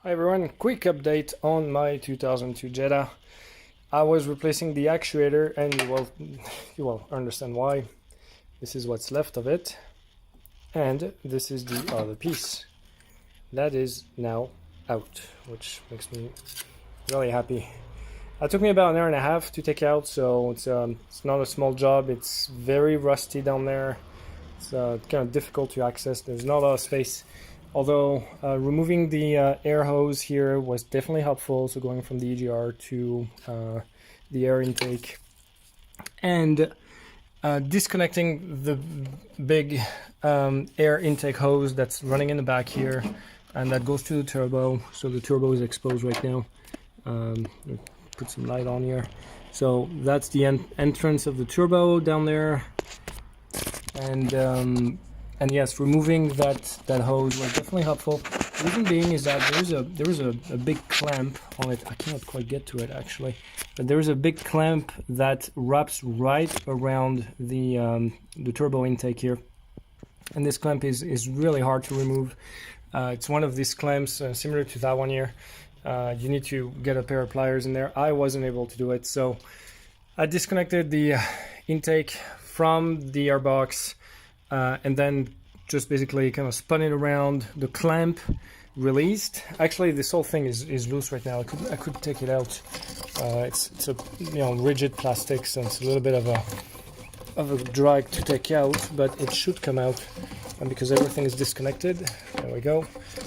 Hi everyone, quick update on my 2002 Jetta. I was replacing the actuator and you will understand why. This is what's left of it, and this is the other piece. That is now out, which makes me really happy. It took me about an hour and a half to take out, so it's not a small job. It's very rusty down there. It's kind of difficult to access. There's not a lot of space. Although removing the air hose here was definitely helpful, so going from the EGR to the air intake, and disconnecting the big air intake hose that's running in the back here, and that goes to the turbo, so the turbo is exposed right now. Put some light on here. So that's the entrance of the turbo down there, and yes, removing that hose was definitely helpful. The reason being is that there is a big clamp on it. I cannot quite get to it actually, but there is a big clamp that wraps right around the turbo intake here, and this clamp is really hard to remove. It's one of these clamps similar to that one here. You need to get a pair of pliers in there. I wasn't able to do it, so I disconnected the intake from the airbox. And then just basically kind of spun it around. The clamp released. Actually, this whole thing is loose right now. I could take it out. It's a rigid plastic, so it's a little bit of a drag to take out, but it should come out. And because everything is disconnected, there we go.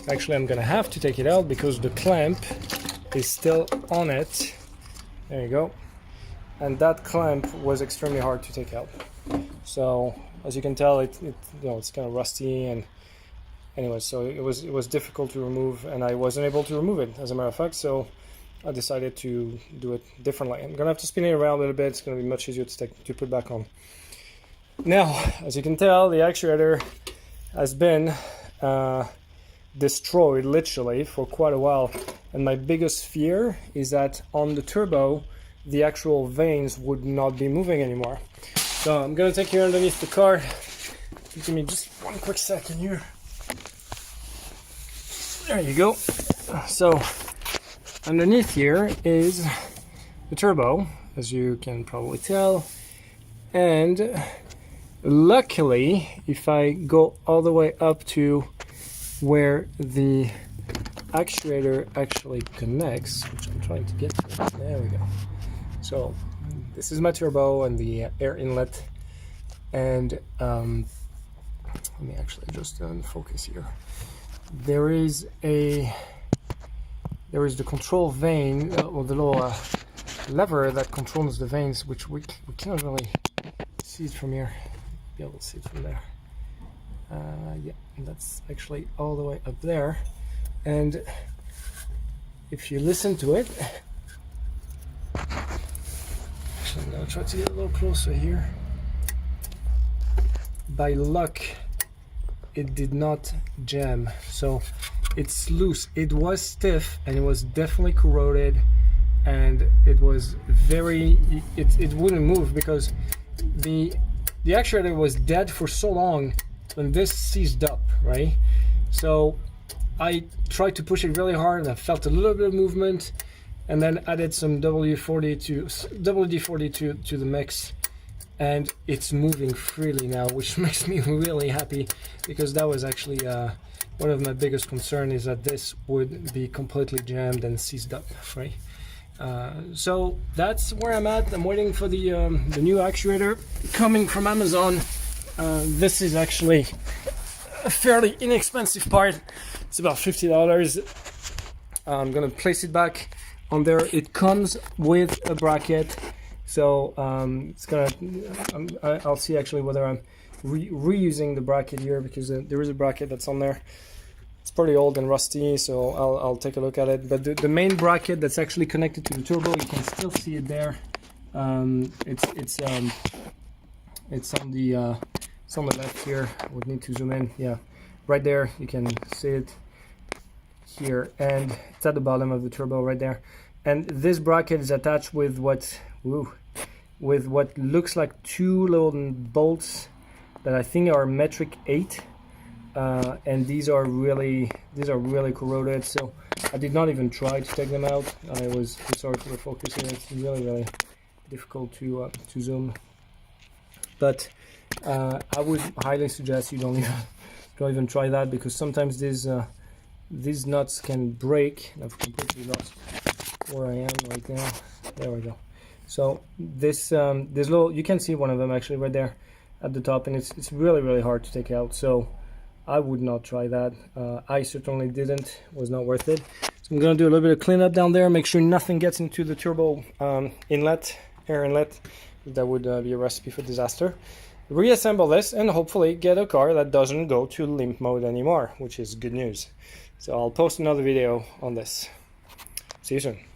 Actually, I'm gonna have to take it out because the clamp is still on it. There you go. And that clamp was extremely hard to take out. So as you can tell, it's kind of rusty, and anyway, so it was difficult to remove, and I wasn't able to remove it, as a matter of fact. So I decided to do it differently. I'm gonna have to spin it around a little bit. It's gonna be much easier to put back on. Now, as you can tell, the actuator has been destroyed literally for quite a while, and my biggest fear is that on the turbo, the actual vanes would not be moving anymore. So I'm gonna take you underneath the car. Give me just one quick second here. There you go. So underneath here is the turbo, as you can probably tell. And luckily, if I go all the way up to where the actuator actually connects, which I'm trying to get to, there we go. So this is my turbo and the air inlet, and let me actually just focus here. There is the control vane, or the little lever that controls the vanes, which we cannot really see it from here. Be able to see it from there. Yeah, that's actually all the way up there, and if you listen to it. I'm going to try to get a little closer here. By luck, it did not jam, so it's loose. It was stiff, and it was definitely corroded, and it was it wouldn't move because the actuator was dead for so long when this seized up, right? So I tried to push it really hard, and I felt a little bit of movement, and then added some WD-40 to the mix, and it's moving freely now, which makes me really happy, because that was actually one of my biggest concerns, is that this would be completely jammed and seized up, right? So that's where I'm at. I'm waiting for the new actuator coming from Amazon. This is actually a fairly inexpensive part. It's about $50. I'm gonna place it back on there. It comes with a bracket, so it's gonna. I'll see actually whether I'm reusing the bracket here, because there is a bracket that's on there. It's pretty old and rusty, so I'll take a look at it. But the main bracket that's actually connected to the turbo, you can still see it there. It's on the left here. I would need to zoom in. Yeah, right there. You can see it here, and it's at the bottom of the turbo right there. And this bracket is attached with what looks like two little bolts that I think are metric 8 and these are really corroded, so I did not even try to take them out. I'm sorry for the focus here, it's really difficult to zoom, but I would highly suggest you don't even try that, because sometimes these nuts can break. I've completely lost where I am right now. There we go. So this little, you can see one of them actually right there at the top, and it's really hard to take out, so I would not try that. I certainly didn't. It was not worth it. So I'm gonna do a little bit of cleanup down there, make sure nothing gets into the turbo air inlet. That would be a recipe for disaster. Reassemble this and hopefully get a car that doesn't go to limp mode anymore, which is good news. So I'll post another video on this. See you soon.